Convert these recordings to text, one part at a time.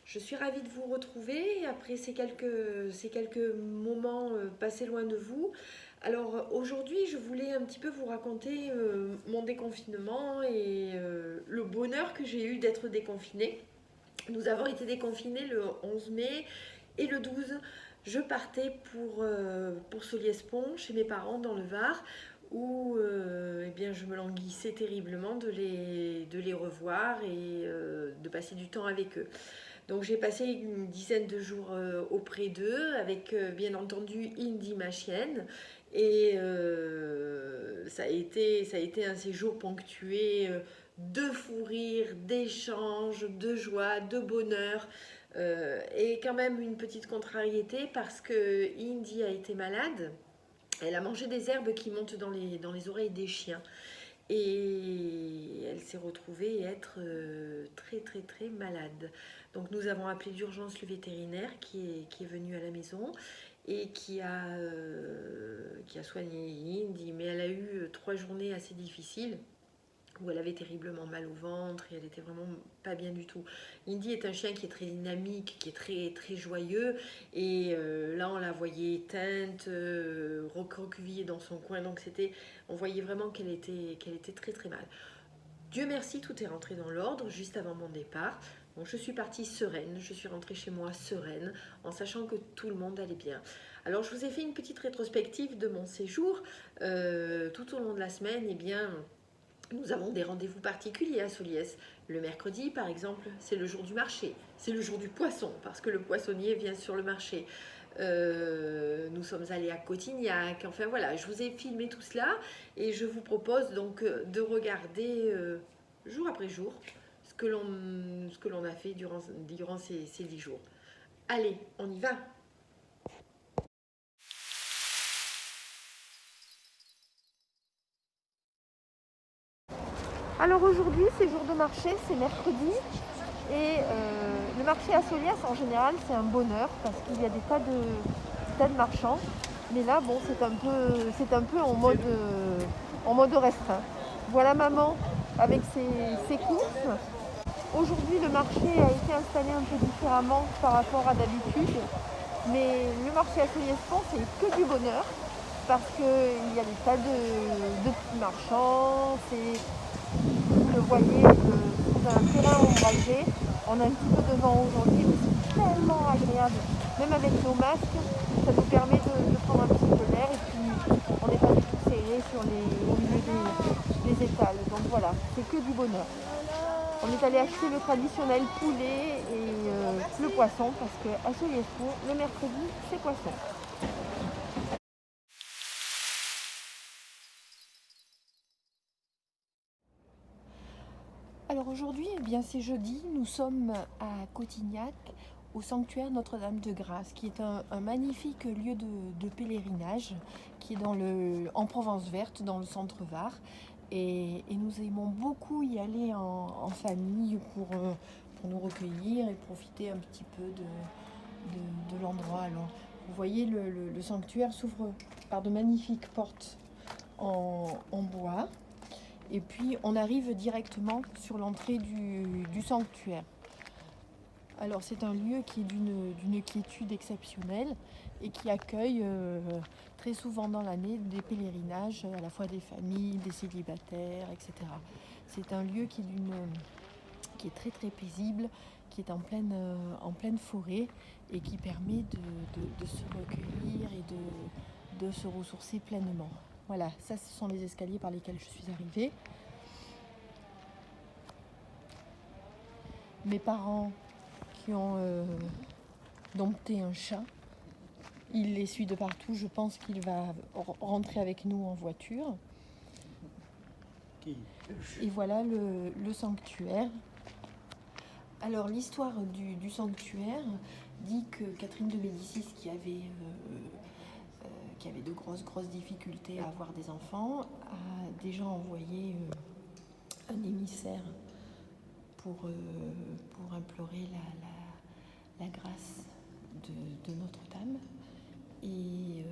je suis ravie de vous retrouver après ces quelques moments passés loin de vous. Alors aujourd'hui, je voulais un petit peu vous raconter mon déconfinement et le bonheur que j'ai eu d'être déconfinée. Nous avons été déconfinés le 11 mai et le 12. Je partais pour Soliès-Pont, chez mes parents dans le Var, où eh bien, je me languissais terriblement de les revoir et de passer du temps avec eux. Donc j'ai passé une dizaine de jours auprès d'eux, avec bien entendu Indy, ma chienne. Et ça a été un séjour ponctué de fou rire, d'échanges, de joie, de bonheur. Et quand même une petite contrariété parce que Indy a été malade. Elle a mangé des herbes qui montent dans les oreilles des chiens. Et elle s'est retrouvée être très très très malade. Donc nous avons appelé d'urgence le vétérinaire qui est venu à la maison et qui a soigné Indy. Mais elle a eu 3 journées assez difficiles où elle avait terriblement mal au ventre et elle était vraiment pas bien du tout. Indy est un chien qui est très dynamique, qui est très très joyeux et là on la voyait éteinte, recroquevillée dans son coin, donc on voyait vraiment qu'elle était très très mal. Dieu merci, tout est rentré dans l'ordre juste avant mon départ. Donc je suis partie sereine, je suis rentrée chez moi sereine, en sachant que tout le monde allait bien. Alors je vous ai fait une petite rétrospective de mon séjour tout au long de la semaine. Eh bien, nous avons des rendez-vous particuliers à Soliès. Le mercredi, par exemple, c'est le jour du marché. C'est le jour du poisson, parce que le poissonnier vient sur le marché. Nous sommes allés à Cotignac. Enfin voilà, je vous ai filmé tout cela et je vous propose donc de regarder jour après jour ce que l'on a fait durant ces 10 jours. Allez, on y va! Alors aujourd'hui, c'est jour de marché, c'est mercredi. Et le marché à Soliès, en général, c'est un bonheur parce qu'il y a des tas de marchands. Mais là, bon, c'est un peu en mode restreint. Voilà maman avec ses courses. Aujourd'hui, le marché a été installé un peu différemment par rapport à d'habitude. Mais le marché à Soliès-Pont, c'est que du bonheur parce qu'il y a des tas de petits marchands. Vous le voyez, c'est un terrain ombragé. On a un petit peu de vent aujourd'hui, mais c'est tellement agréable. Même avec nos masques, ça nous permet de prendre un petit peu d'air et puis on n'est pas du tout serré au milieu des étals. Donc voilà, c'est que du bonheur. On est allé acheter le traditionnel poulet et le poisson parce qu'à Soliès-Pont, le mercredi, c'est poisson. Alors aujourd'hui, eh bien c'est jeudi, nous sommes à Cotignac, au sanctuaire Notre-Dame-de-Grâce, qui est un magnifique lieu de pèlerinage, qui est en Provence verte, dans le centre Var. Et nous aimons beaucoup y aller en famille pour nous recueillir et profiter un petit peu de l'endroit. Alors, vous voyez, le sanctuaire s'ouvre par de magnifiques portes en bois. Et puis on arrive directement sur l'entrée du sanctuaire. Alors c'est un lieu qui est d'une quiétude exceptionnelle et qui accueille très souvent dans l'année des pèlerinages, à la fois des familles, des célibataires, etc. C'est un lieu qui est très très paisible, qui est en pleine forêt et qui permet de se recueillir et de se ressourcer pleinement. Voilà, ça ce sont les escaliers par lesquels je suis arrivée. Mes parents qui ont dompté un chat, il les suit de partout, je pense qu'il va rentrer avec nous en voiture. Et voilà le sanctuaire. Alors l'histoire du sanctuaire dit que Catherine de Médicis, qui avait de grosses difficultés à avoir des enfants, a déjà envoyé un émissaire pour implorer la grâce de Notre-Dame. Et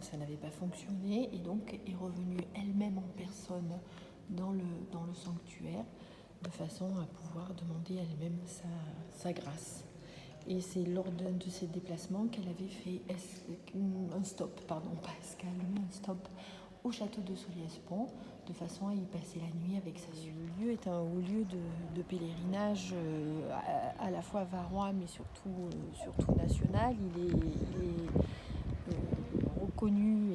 ça n'avait pas fonctionné et donc est revenue elle-même en personne dans le sanctuaire de façon à pouvoir demander à elle-même sa grâce. Et c'est lors d'un de ses déplacements qu'elle avait fait un stop, pardon, pas escale, mais un stop au château de Soliès-Pont, de façon à y passer la nuit avec sa suite. Le lieu est un haut lieu de pèlerinage à la fois varois, mais surtout national. Il est reconnu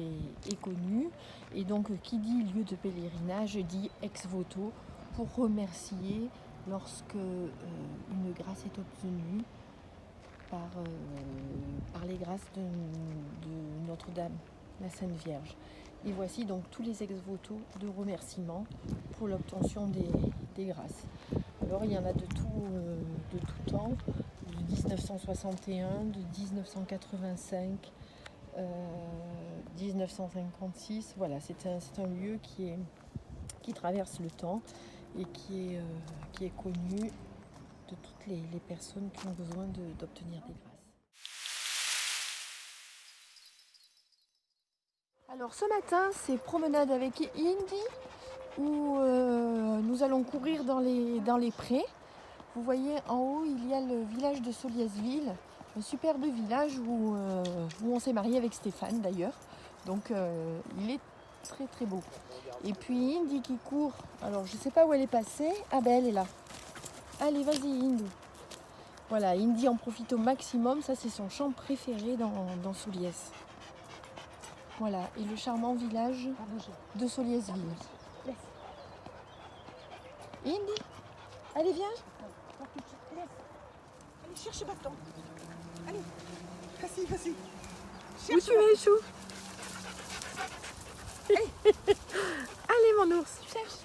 et connu. Et donc, qui dit lieu de pèlerinage dit ex voto pour remercier lorsque une grâce est obtenue par les grâces de Notre-Dame, la Sainte Vierge. Et voici donc tous les ex-voto de remerciements pour l'obtention des grâces. Alors il y en a de tout temps, de 1961, de 1985, 1956. Voilà, c'est un lieu qui traverse le temps et qui est connu de toutes les personnes qui ont besoin d'obtenir des grâces. Alors ce matin, c'est promenade avec Indy où nous allons courir dans les prés. Vous voyez en haut, il y a le village de Soliès-Ville, un superbe village où on s'est marié avec Stéphane d'ailleurs. Donc il est très très beau. Et puis Indy qui court, alors je ne sais pas où elle est passée. Ah ben elle est là. Allez, vas-y Indy. Voilà, Indy en profite au maximum, ça c'est son champ préféré dans Soliès. Voilà, et le charmant village de Soliès-Ville. Indy, allez viens. Allez, cherche le bâton. Allez, vas-y. Où tu es, Chou? Allez mon ours, cherche.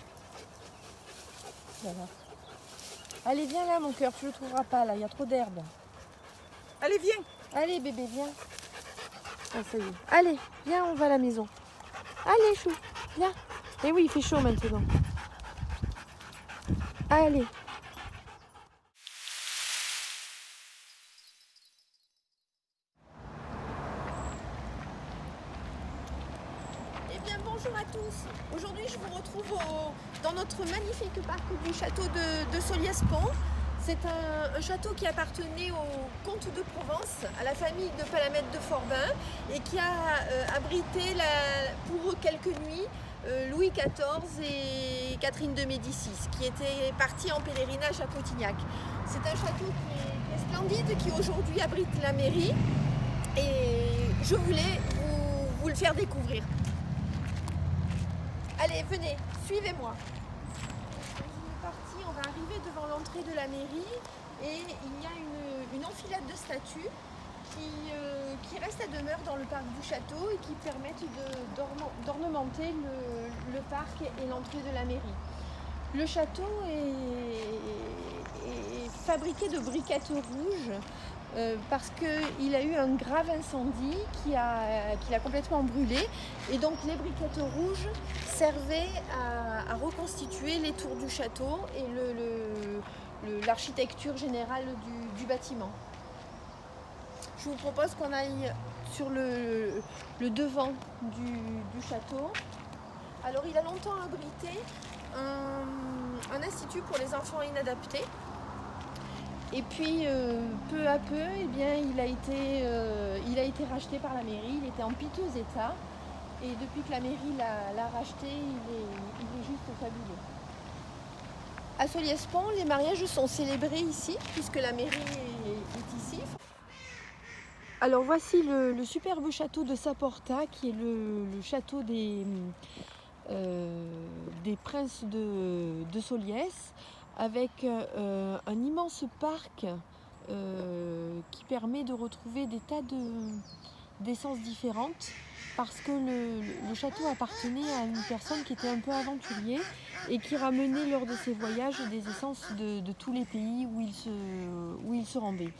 Voilà. Allez, viens là mon cœur, tu le trouveras pas là, il y a trop d'herbe. Allez, viens. Allez bébé, viens. Ah, ça y est. Allez, viens, on va à la maison. Allez Chou, viens. Et oui, il fait chaud maintenant. Allez. Eh bien bonjour à tous. Aujourd'hui je vous retrouve dans notre magnifique parc du château de Soliès-Pont. C'est un château qui appartenait au comte de Provence, à la famille de Palamède de Forbin, et qui a abrité pour quelques nuits Louis XIV et Catherine de Médicis, qui étaient partis en pèlerinage à Cotignac. C'est un château qui est splendide, qui aujourd'hui abrite la mairie, et je voulais vous le faire découvrir. Allez, venez, suivez-moi. On va arriver devant l'entrée de la mairie et il y a une enfilade de statues qui restent à demeure dans le parc du château et qui permettent d'ornementer le parc et l'entrée de la mairie. Le château est fabriqué de briquettes rouges parce qu'il a eu un grave incendie qui l'a complètement brûlé, et donc les briquettes rouges servaient à reconstituer les tours du château et l'architecture générale du bâtiment. Je vous propose qu'on aille sur le devant du château. Alors il a longtemps abrité un institut pour les enfants inadaptés. Et puis peu à peu, eh bien, il a été racheté par la mairie. Il était en piteux état. Et depuis que la mairie l'a racheté, il est juste fabuleux. À Soliès-Pont, les mariages sont célébrés ici, puisque la mairie est ici. Alors voici le superbe château de Saporta, qui est le château des princes de Soliès, avec un immense parc qui permet de retrouver des tas d'essences différentes, parce que le château appartenait à une personne qui était un peu aventurier et qui ramenait lors de ses voyages des essences de tous les pays où il se rendait.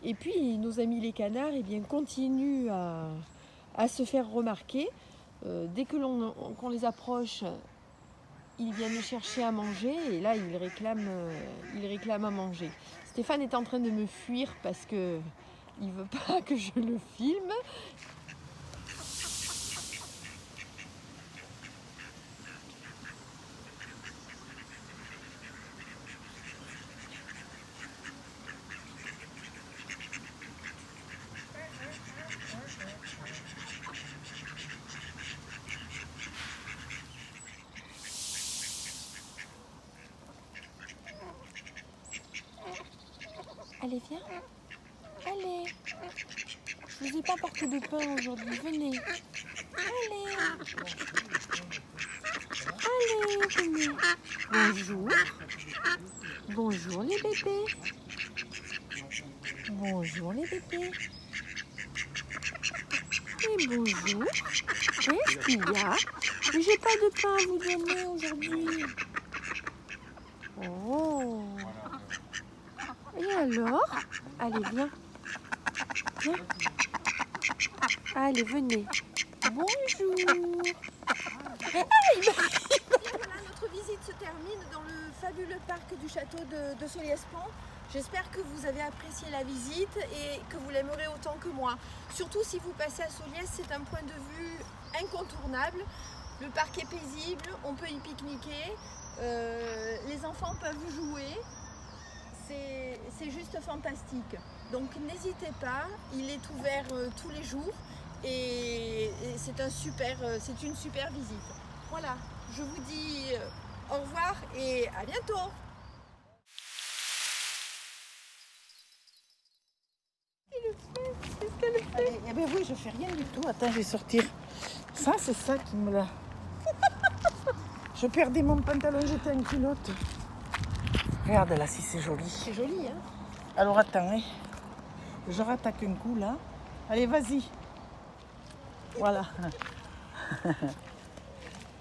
Et puis nos amis les canards, eh bien, continuent à se faire remarquer. Dès qu'on les approche, ils viennent chercher à manger, et là ils réclament à manger. Stéphane est en train de me fuir parce qu'il ne veut pas que je le filme. Allez, viens. Allez. Je vous ai pas apporté de pain aujourd'hui. Venez. Allez. Allez, venez. Bonjour. Bonjour les bébés. Bonjour les bébés. Et bonjour. Qu'est-ce qu'il y a? Mais j'ai pas de pain à vous donner aujourd'hui. Oh. Et alors? Allez, viens. Viens. Allez, venez. Bonjour. Voilà, notre visite se termine dans le fabuleux parc du château de Soliès-Pont. J'espère que vous avez apprécié la visite et que vous l'aimerez autant que moi. Surtout si vous passez à Soliès, c'est un point de vue incontournable. Le parc est paisible, on peut y pique-niquer, les enfants peuvent jouer. C'est juste fantastique. Donc n'hésitez pas, il est ouvert tous les jours et c'est une super visite. Voilà, je vous dis au revoir et à bientôt. Qu'est-ce qu'elle fait? Eh ben oui, je fais rien du tout. Attends, je vais sortir. Ça, c'est ça qui me l'a. Je perdais mon pantalon, j'étais en culotte. Regarde là, si c'est joli. C'est joli, hein? Alors attends, hein. Je rattaque un coup là. Allez, vas-y. Voilà.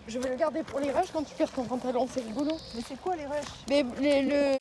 Je vais le garder pour les rushs quand tu perds ton pantalon, c'est rigolo. Mais c'est quoi les rushs? Mais le